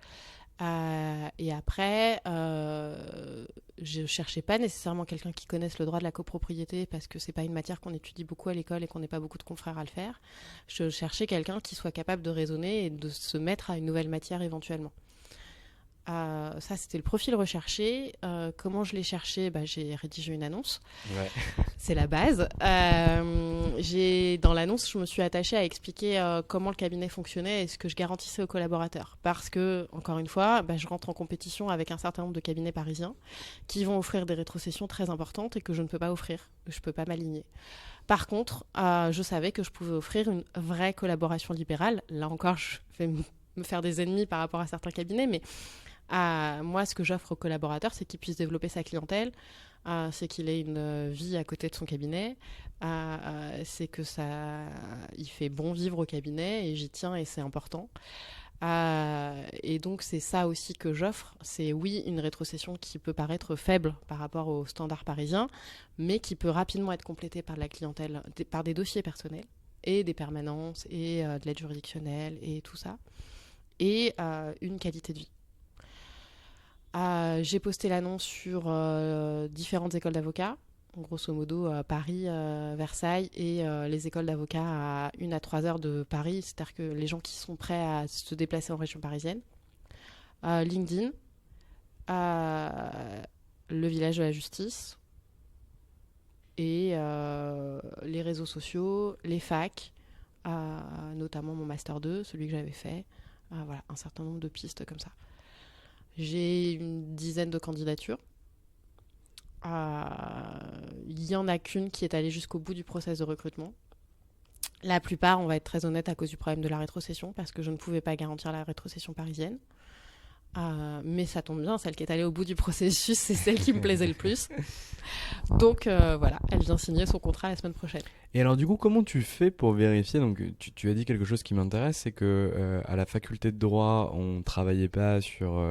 [SPEAKER 2] Et après, je cherchais pas nécessairement quelqu'un qui connaisse le droit de la copropriété parce que c'est pas une matière qu'on étudie beaucoup à l'école et qu'on n'est pas beaucoup de confrères à le faire. Je cherchais quelqu'un qui soit capable de raisonner et de se mettre à une nouvelle matière éventuellement. Ça, c'était le profil recherché. Comment je l'ai cherché? J'ai rédigé une annonce.
[SPEAKER 1] Ouais.
[SPEAKER 2] C'est la base. Dans l'annonce, je me suis attachée à expliquer comment le cabinet fonctionnait et ce que je garantissais aux collaborateurs. Parce que, encore une fois, je rentre en compétition avec un certain nombre de cabinets parisiens qui vont offrir des rétrocessions très importantes et que je ne peux pas offrir. Je ne peux pas m'aligner. Par contre, je savais que je pouvais offrir une vraie collaboration libérale. Là encore, je vais me faire des ennemis par rapport à certains cabinets, mais moi, ce que j'offre aux collaborateurs, c'est qu'il puisse développer sa clientèle, c'est qu'il ait une vie à côté de son cabinet, c'est que il fait bon vivre au cabinet et j'y tiens et c'est important. Et donc c'est ça aussi que j'offre, c'est oui une rétrocession qui peut paraître faible par rapport aux standards parisiens, mais qui peut rapidement être complétée par la clientèle, par des dossiers personnels et des permanences et de l'aide juridictionnelle et tout ça, et une qualité de vie. J'ai posté l'annonce sur différentes écoles d'avocats, grosso modo Paris, Versailles et les écoles d'avocats à 1 à 3 heures de Paris, c'est-à-dire que les gens qui sont prêts à se déplacer en région parisienne. LinkedIn, le village de la justice et les réseaux sociaux, les facs, notamment mon Master 2, celui que j'avais fait. Voilà, un certain nombre de pistes comme ça. J'ai une dizaine de candidatures. Il y en a qu'une qui est allée jusqu'au bout du process de recrutement. La plupart, on va être très honnête, à cause du problème de la rétrocession, parce que je ne pouvais pas garantir la rétrocession parisienne. Mais ça tombe bien, celle qui est allée au bout du processus, c'est celle qui me plaisait le plus. Donc voilà, elle vient signer son contrat la semaine prochaine.
[SPEAKER 1] Et alors du coup, comment tu fais pour vérifier? Donc tu as dit quelque chose qui m'intéresse, c'est que à la faculté de droit, on travaillait pas sur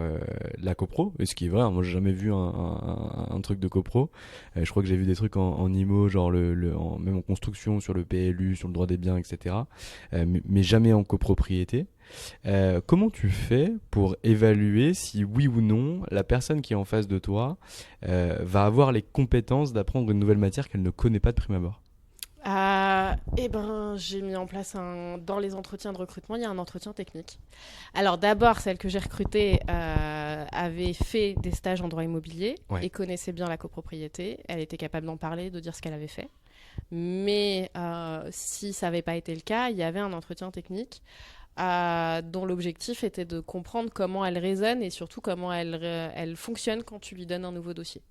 [SPEAKER 1] la copro, et ce qui est vrai, hein, moi j'ai jamais vu un truc de copro. Je crois que j'ai vu des trucs en IMO, genre même en construction, sur le PLU, sur le droit des biens, etc. Mais jamais en copropriété. Comment tu fais pour évaluer si oui ou non la personne qui est en face de toi va avoir les compétences d'apprendre une nouvelle matière qu'elle ne connaît pas de prime abord?
[SPEAKER 2] J'ai mis en place dans les entretiens de recrutement, il y a un entretien technique. Alors d'abord, celle que j'ai recrutée avait fait des stages en droit immobilier et connaissait bien la copropriété. Elle était capable d'en parler, de dire ce qu'elle avait fait. Mais si ça n'avait pas été le cas, il y avait un entretien technique dont l'objectif était de comprendre comment elle raisonne et surtout comment elle fonctionne quand tu lui donnes un nouveau dossier.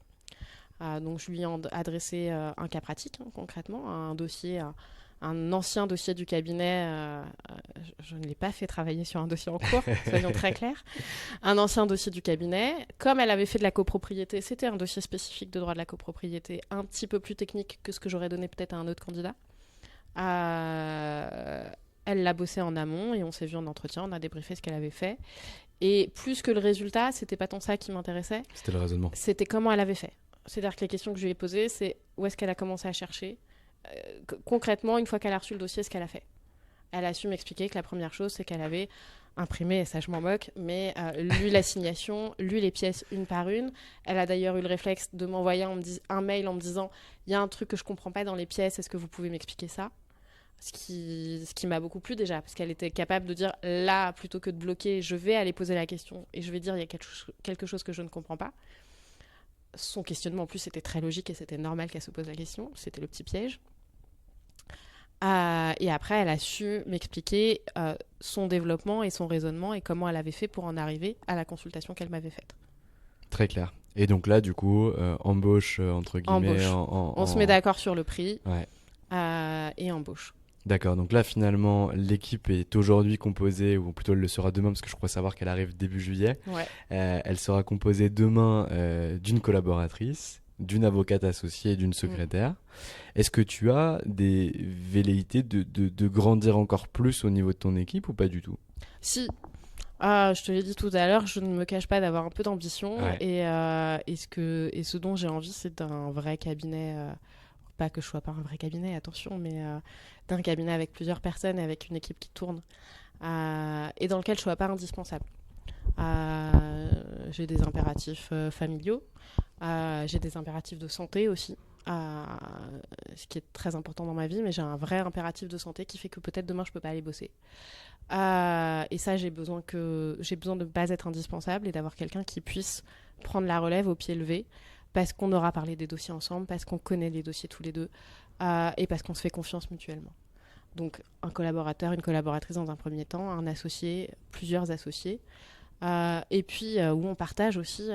[SPEAKER 2] Donc je lui ai adressé un cas pratique, hein, concrètement, un dossier, un ancien dossier du cabinet. Je ne l'ai pas fait travailler sur un dossier en cours, soyons très clairs. Un ancien dossier du cabinet. Comme elle avait fait de la copropriété, c'était un dossier spécifique de droit de la copropriété, un petit peu plus technique que ce que j'aurais donné peut-être à un autre candidat. Elle l'a bossé en amont et on s'est vu en entretien, on a débriefé ce qu'elle avait fait. Et plus que le résultat, c'était pas tant ça qui m'intéressait.
[SPEAKER 1] C'était le raisonnement.
[SPEAKER 2] C'était comment elle avait fait. C'est-à-dire que les questions que je lui ai posées, c'est où est-ce qu'elle a commencé à chercher. Concrètement, une fois qu'elle a reçu le dossier, ce qu'elle a fait. Elle a su m'expliquer que la première chose, c'est qu'elle avait imprimé, et ça je m'en moque, mais lu l'assignation, lu les pièces une par une. Elle a d'ailleurs eu le réflexe de m'envoyer un mail en me disant « Il y a un truc que je comprends pas dans les pièces, est-ce que vous pouvez m'expliquer ça ?» Ce qui m'a beaucoup plu déjà, parce qu'elle était capable de dire là, plutôt que de bloquer, je vais aller poser la question et je vais dire il y a quelque chose que je ne comprends pas. Son questionnement en plus était très logique et c'était normal qu'elle se pose la question, c'était le petit piège. Et après, elle a su m'expliquer son développement et son raisonnement et comment elle avait fait pour en arriver à la consultation qu'elle m'avait faite.
[SPEAKER 1] Très clair. Et donc là, du coup, embauche, entre guillemets.
[SPEAKER 2] On se met d'accord sur le prix et embauche.
[SPEAKER 1] D'accord, donc là finalement l'équipe est aujourd'hui composée, ou plutôt elle le sera demain parce que je crois savoir qu'elle arrive début juillet. Elle sera composée demain d'une collaboratrice, d'une avocate associée et d'une secrétaire. Est-ce que tu as des velléités de grandir encore plus au niveau de ton équipe ou pas du tout?
[SPEAKER 2] Si, je te l'ai dit tout à l'heure, je ne me cache pas d'avoir un peu d'ambition et ce dont j'ai envie, c'est d'un vrai cabinet. Pas que je sois pas un vrai cabinet, attention, mais d'un cabinet avec plusieurs personnes et avec une équipe qui tourne et dans lequel je sois pas indispensable. J'ai des impératifs familiaux, j'ai des impératifs de santé aussi, ce qui est très important dans ma vie, mais j'ai un vrai impératif de santé qui fait que peut-être demain je peux pas aller bosser. Et ça, j'ai besoin de ne pas être indispensable et d'avoir quelqu'un qui puisse prendre la relève au pied levé, parce qu'on aura parlé des dossiers ensemble, parce qu'on connaît les dossiers tous les deux, et parce qu'on se fait confiance mutuellement. Donc un collaborateur, une collaboratrice dans un premier temps, un associé, plusieurs associés, et puis où on partage aussi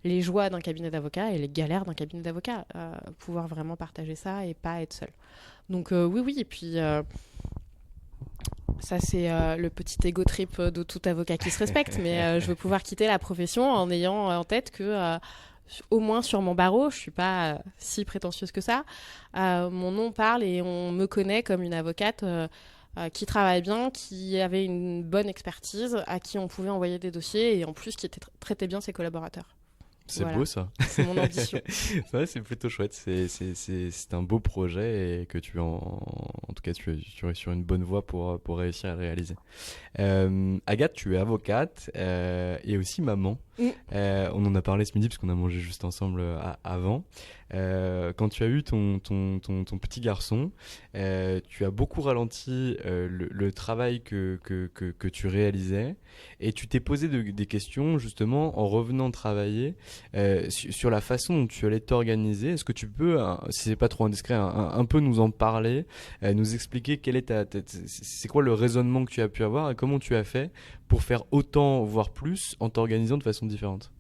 [SPEAKER 2] les joies d'un cabinet d'avocat et les galères d'un cabinet d'avocat, pouvoir vraiment partager ça et pas être seul. Donc oui, et puis ça c'est le petit ego trip de tout avocat qui se respecte, mais je veux pouvoir quitter la profession en ayant en tête que au moins sur mon barreau, je suis pas si prétentieuse que ça, mon nom parle et on me connaît comme une avocate qui travaille bien, qui avait une bonne expertise, à qui on pouvait envoyer des dossiers et en plus qui traitait bien ses collaborateurs.
[SPEAKER 1] C'est
[SPEAKER 2] Voilà.
[SPEAKER 1] beau ça.
[SPEAKER 2] C'est mon ambition.
[SPEAKER 1] Ouais, c'est plutôt chouette. C'est un beau projet et que tu en tout cas tu es sur une bonne voie pour réussir à le réaliser. Agathe, tu es avocate et aussi maman.
[SPEAKER 2] Mm.
[SPEAKER 1] On en a parlé ce midi parce qu'on a mangé juste ensemble avant. Quand tu as eu ton petit garçon, tu as beaucoup ralenti le travail que tu réalisais et tu t'es posé des questions justement en revenant travailler sur la façon dont tu allais t'organiser. Est-ce que tu peux, si c'est pas trop indiscret, un peu nous en parler, nous expliquer quelle est c'est quoi le raisonnement que tu as pu avoir et comment tu as fait pour faire autant, voire plus, en t'organisant de façon différente?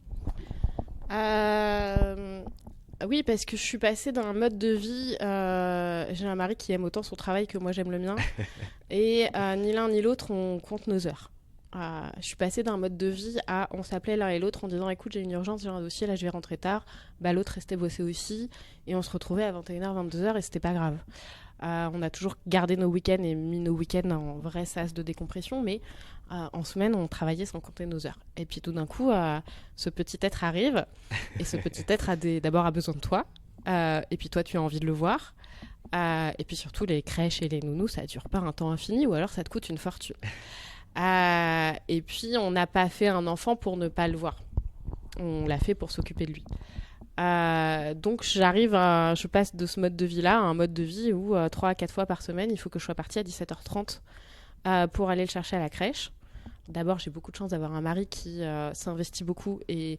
[SPEAKER 2] Oui, parce que je suis passée d'un mode de vie. J'ai un mari qui aime autant son travail que moi j'aime le mien. Et ni l'un ni l'autre, on compte nos heures. Je suis passée d'un mode de vie à on s'appelait l'un et l'autre en disant écoute, j'ai une urgence, j'ai un dossier, là je vais rentrer tard. Bah, l'autre restait bosser aussi. Et on se retrouvait à 21h, 22h et c'était pas grave. On a toujours gardé nos week-ends et mis nos week-ends en vrai sas de décompression, mais en semaine, on travaillait sans compter nos heures. Et puis tout d'un coup, ce petit être arrive, et ce petit être d'abord a besoin de toi, et puis toi, tu as envie de le voir. Et puis surtout, les crèches et les nounous, ça dure pas un temps infini, ou alors ça te coûte une fortune. Et puis, on n'a pas fait un enfant pour ne pas le voir. On l'a fait pour s'occuper de lui. Donc je passe de ce mode de vie-là à un mode de vie où 3 à 4 fois par semaine, il faut que je sois partie à 17h30 pour aller le chercher à la crèche. D'abord, j'ai beaucoup de chance d'avoir un mari qui s'investit beaucoup et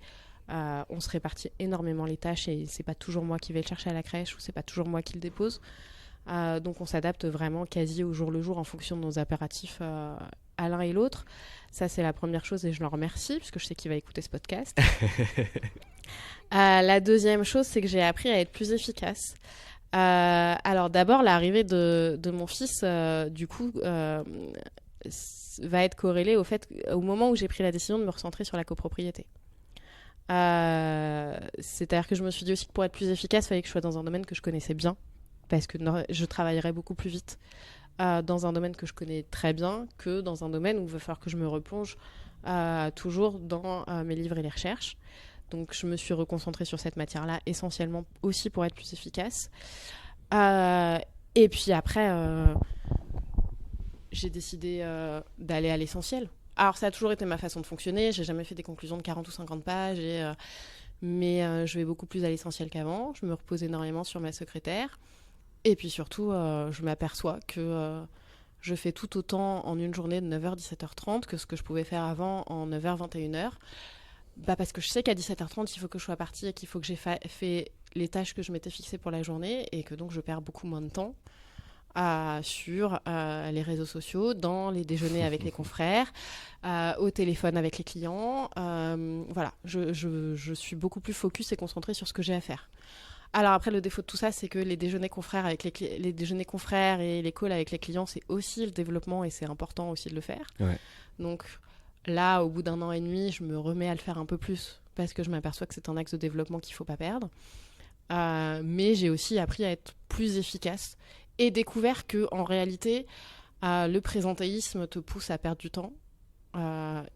[SPEAKER 2] on se répartit énormément les tâches et c'est pas toujours moi qui vais le chercher à la crèche ou c'est pas toujours moi qui le dépose. Donc on s'adapte vraiment quasi au jour le jour en fonction de nos impératifs à l'un et l'autre. Ça, c'est la première chose et je le remercie parce que je sais qu'il va écouter ce podcast. La deuxième chose, c'est que j'ai appris à être plus efficace. Alors d'abord, l'arrivée de mon fils, du coup, va être corrélée au moment où j'ai pris la décision de me recentrer sur la copropriété. C'est-à-dire que je me suis dit aussi que pour être plus efficace, il fallait que je sois dans un domaine que je connaissais bien, parce que je travaillerais beaucoup plus vite dans un domaine que je connais très bien que dans un domaine où il va falloir que je me replonge toujours dans mes livres et les recherches. Donc je me suis reconcentrée sur cette matière-là essentiellement aussi pour être plus efficace. Et puis après, j'ai décidé d'aller à l'essentiel. Alors ça a toujours été ma façon de fonctionner, j'ai jamais fait des conclusions de 40 ou 50 pages, mais je vais beaucoup plus à l'essentiel qu'avant. Je me repose énormément sur ma secrétaire. Et puis surtout, je m'aperçois que je fais tout autant en une journée de 9h 17h30 que ce que je pouvais faire avant en 9h 21h. Parce que je sais qu'à 17h30, il faut que je sois partie et qu'il faut que j'ai fait les tâches que je m'étais fixées pour la journée et que donc je perds beaucoup moins de temps sur les réseaux sociaux, dans les déjeuners avec les confrères, au téléphone avec les clients. Voilà, je suis beaucoup plus focus et concentrée sur ce que j'ai à faire. Alors après, le défaut de tout ça, c'est que les déjeuners confrères les déjeuners confrères et les calls avec les clients, c'est aussi le développement et c'est important aussi de le faire.
[SPEAKER 1] Ouais.
[SPEAKER 2] Donc là, au bout d'un an et demi, je me remets à le faire un peu plus parce que je m'aperçois que c'est un axe de développement qu'il ne faut pas perdre. Mais j'ai aussi appris à être plus efficace et découvert qu'en réalité, le présentéisme te pousse à perdre du temps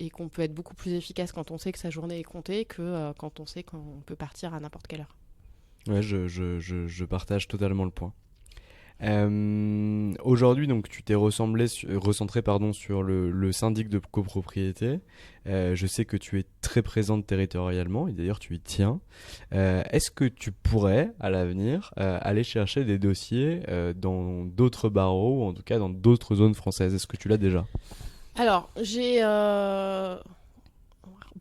[SPEAKER 2] et qu'on peut être beaucoup plus efficace quand on sait que sa journée est comptée que quand on sait qu'on peut partir à n'importe quelle heure.
[SPEAKER 1] Ouais, je partage totalement le point. Aujourd'hui, donc, tu t'es recentré sur le syndic de copropriété. Je sais que tu es très présente territorialement et d'ailleurs tu y tiens. Est-ce que tu pourrais, à l'avenir, aller chercher des dossiers dans d'autres barreaux ou en tout cas dans d'autres zones françaises? Est-ce que tu l'as déjà?
[SPEAKER 2] Alors,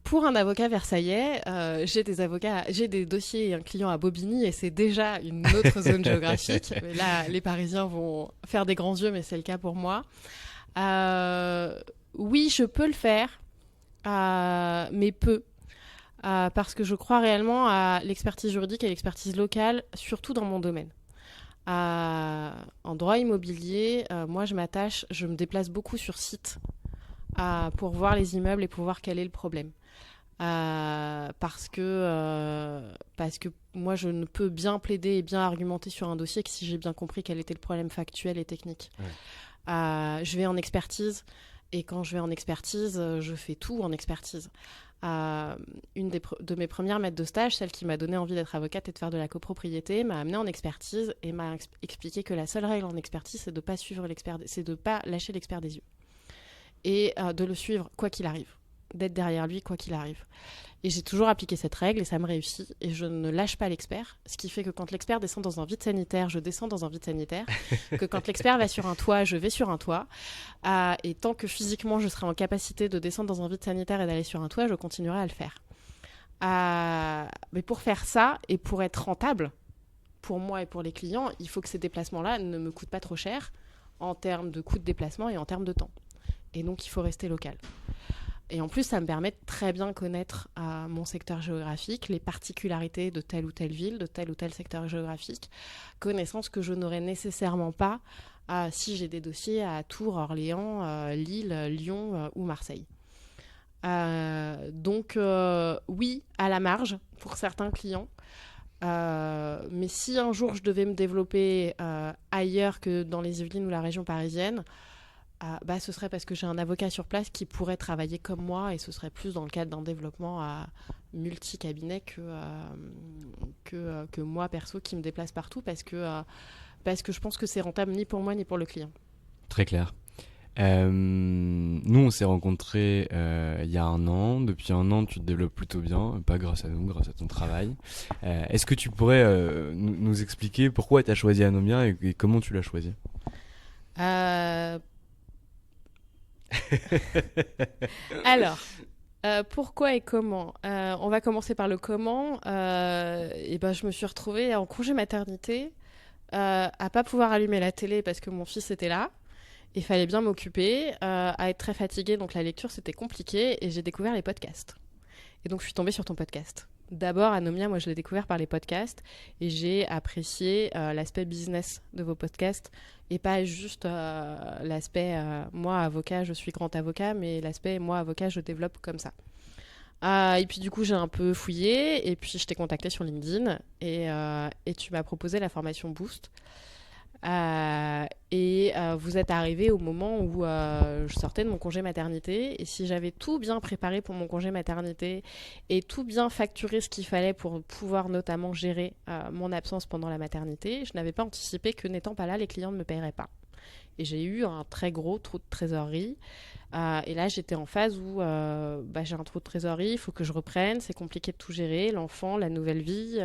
[SPEAKER 2] pour un avocat versaillais, j'ai des dossiers et un client à Bobigny et c'est déjà une autre zone géographique. Mais là, les Parisiens vont faire des grands yeux, mais c'est le cas pour moi. Oui, je peux le faire, mais peu. Parce que je crois réellement à l'expertise juridique et l'expertise locale, surtout dans mon domaine. En droit immobilier, moi je me déplace beaucoup sur site pour voir les immeubles et pour voir quel est le problème. Parce que moi je ne peux bien plaider et bien argumenter sur un dossier que si j'ai bien compris quel était le problème factuel et technique. Ouais. Je vais en expertise Et quand je vais en expertise, je fais tout en expertise. Une de mes premières maîtres de stage, celle qui m'a donné envie d'être avocate et de faire de la copropriété, m'a amenée en expertise et m'a expliqué que la seule règle en expertise, c'est de pas suivre l'expert, c'est de pas lâcher l'expert des yeux et de le suivre quoi qu'il arrive, d'être derrière lui quoi qu'il arrive. Et j'ai toujours appliqué cette règle et ça me réussit. Et je ne lâche pas l'expert, ce qui fait que quand l'expert descend dans un vide sanitaire, je descends dans un vide sanitaire. Que quand l'expert va sur un toit, je vais sur un toit. Et tant que physiquement je serai en capacité de descendre dans un vide sanitaire et d'aller sur un toit, je continuerai à le faire. Mais pour faire ça et pour être rentable, pour moi et pour les clients, il faut que ces déplacements-là ne me coûtent pas trop cher en termes de coût de déplacement et en termes de temps. Et donc, il faut rester local. Et en plus, ça me permet de très bien connaître mon secteur géographique, les particularités de telle ou telle ville, de tel ou tel secteur géographique, connaissance que je n'aurais nécessairement pas si j'ai des dossiers à Tours, Orléans, Lille, Lyon ou Marseille. Donc, oui, à la marge pour certains clients. Mais si un jour je devais me développer ailleurs que dans les Yvelines ou la région parisienne, ce serait parce que j'ai un avocat sur place qui pourrait travailler comme moi et ce serait plus dans le cadre d'un développement multi-cabinet que moi perso qui me déplace partout parce que je pense que c'est rentable ni pour moi ni pour le client.
[SPEAKER 1] Très clair. Nous on s'est rencontrés il y a 1 an. Depuis 1 an tu te développes plutôt bien, pas grâce à nous, grâce à ton travail. Est-ce que tu pourrais nous expliquer pourquoi tu as choisi Anomia et comment tu l'as choisi?
[SPEAKER 2] Alors, pourquoi et comment? On va commencer par le comment. Je me suis retrouvée en congé maternité à pas pouvoir allumer la télé parce que mon fils était là. Il fallait bien m'occuper, à être très fatiguée, donc la lecture c'était compliqué et j'ai découvert les podcasts. Et donc je suis tombée sur ton podcast. D'abord, Anomia, moi je l'ai découvert par les podcasts et j'ai apprécié l'aspect business de vos podcasts et pas juste l'aspect moi avocat, je suis grand avocat, mais l'aspect moi avocat, je développe comme ça. Et puis du coup j'ai un peu fouillé et puis je t'ai contacté sur LinkedIn et tu m'as proposé la formation Boost. Vous êtes arrivé au moment où je sortais de mon congé maternité et si j'avais tout bien préparé pour mon congé maternité et tout bien facturé ce qu'il fallait pour pouvoir notamment gérer mon absence pendant la maternité, je n'avais pas anticipé que n'étant pas là, les clients ne me paieraient pas. Et j'ai eu un très gros trou de trésorerie. Et là, j'étais en phase où j'ai un trou de trésorerie, il faut que je reprenne, c'est compliqué de tout gérer, l'enfant, la nouvelle vie...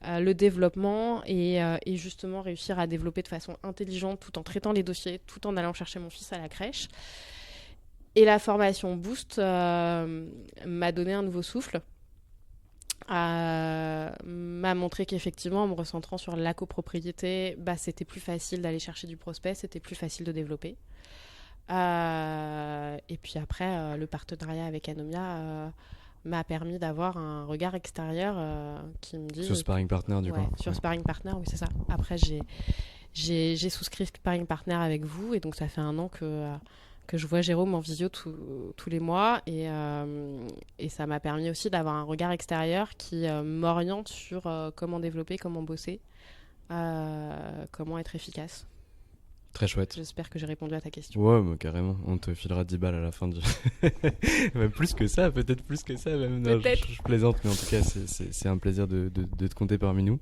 [SPEAKER 2] le développement et justement réussir à développer de façon intelligente tout en traitant les dossiers, tout en allant chercher mon fils à la crèche. Et la formation Boost m'a donné un nouveau souffle, m'a montré qu'effectivement en me recentrant sur la copropriété, c'était plus facile d'aller chercher du prospect, c'était plus facile de développer. Et puis après, le partenariat avec Anomia... m'a permis d'avoir un regard extérieur qui me dit...
[SPEAKER 1] Sur Sparring Partner, du coup.
[SPEAKER 2] Sur Sparring Partner, oui, c'est ça. Après, j'ai souscrit Sparring Partner avec vous, et donc ça fait 1 an que je vois Jérôme en visio tous les mois, et ça m'a permis aussi d'avoir un regard extérieur qui m'oriente sur comment développer, comment bosser, comment être efficace.
[SPEAKER 1] Très chouette.
[SPEAKER 2] J'espère que j'ai répondu à ta question.
[SPEAKER 1] Ouais, carrément. On te filera 10 balles à la fin du... plus que ça, peut-être plus que ça même. Non, je plaisante, mais en tout cas, c'est un plaisir de te compter parmi nous.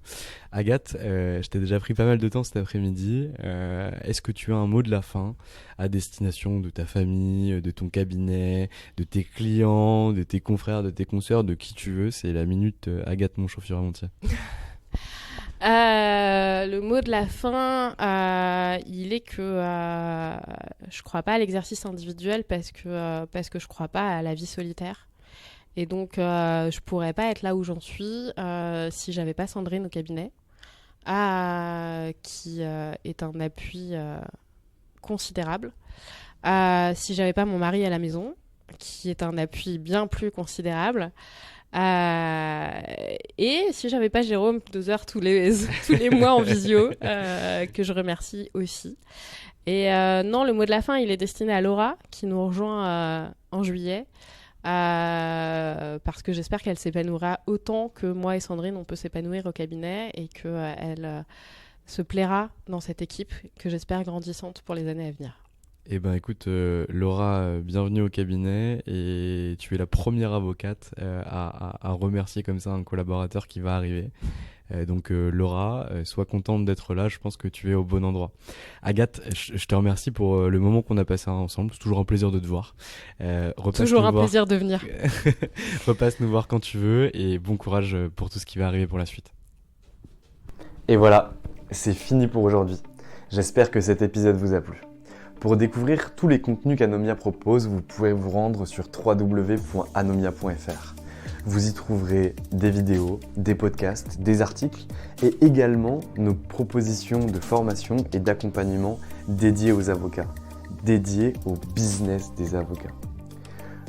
[SPEAKER 1] Agathe, je t'ai déjà pris pas mal de temps cet après-midi. Est-ce que tu as un mot de la fin à destination de ta famille, de ton cabinet, de tes clients, de tes confrères, de tes consoeurs, de qui tu veux? C'est la minute Agathe Montchauffier-Montier.
[SPEAKER 2] Le mot de la fin, il est que je crois pas à l'exercice individuel parce que je crois pas à la vie solitaire. Et donc, je pourrais pas être là où j'en suis si j'avais pas Sandrine au cabinet, qui est un appui considérable. Si j'avais pas mon mari à la maison, qui est un appui bien plus considérable. Et si j'avais pas Jérôme 2 heures tous les mois en visio, que je remercie aussi. Et non, le mot de la fin, il est destiné à Laura, qui nous rejoint en juillet, parce que j'espère qu'elle s'épanouira autant que moi et Sandrine, on peut s'épanouir au cabinet, et qu'elle se plaira dans cette équipe, que j'espère grandissante pour les années à venir.
[SPEAKER 1] Eh ben écoute, Laura, bienvenue au cabinet et tu es la première avocate à remercier comme ça un collaborateur qui va arriver. Donc Laura, sois contente d'être là, je pense que tu es au bon endroit. Agathe, je te remercie pour le moment qu'on a passé ensemble, c'est toujours un plaisir de te voir.
[SPEAKER 2] Toujours un plaisir de venir.
[SPEAKER 1] Repasse nous voir quand tu veux et bon courage pour tout ce qui va arriver pour la suite.
[SPEAKER 3] Et voilà, c'est fini pour aujourd'hui. J'espère que cet épisode vous a plu. Pour découvrir tous les contenus qu'Anomia propose, vous pouvez vous rendre sur www.anomia.fr. Vous y trouverez des vidéos, des podcasts, des articles et également nos propositions de formation et d'accompagnement dédiées aux avocats, dédiées au business des avocats.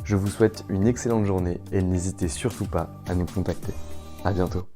[SPEAKER 3] Je vous souhaite une excellente journée et n'hésitez surtout pas à nous contacter. À bientôt.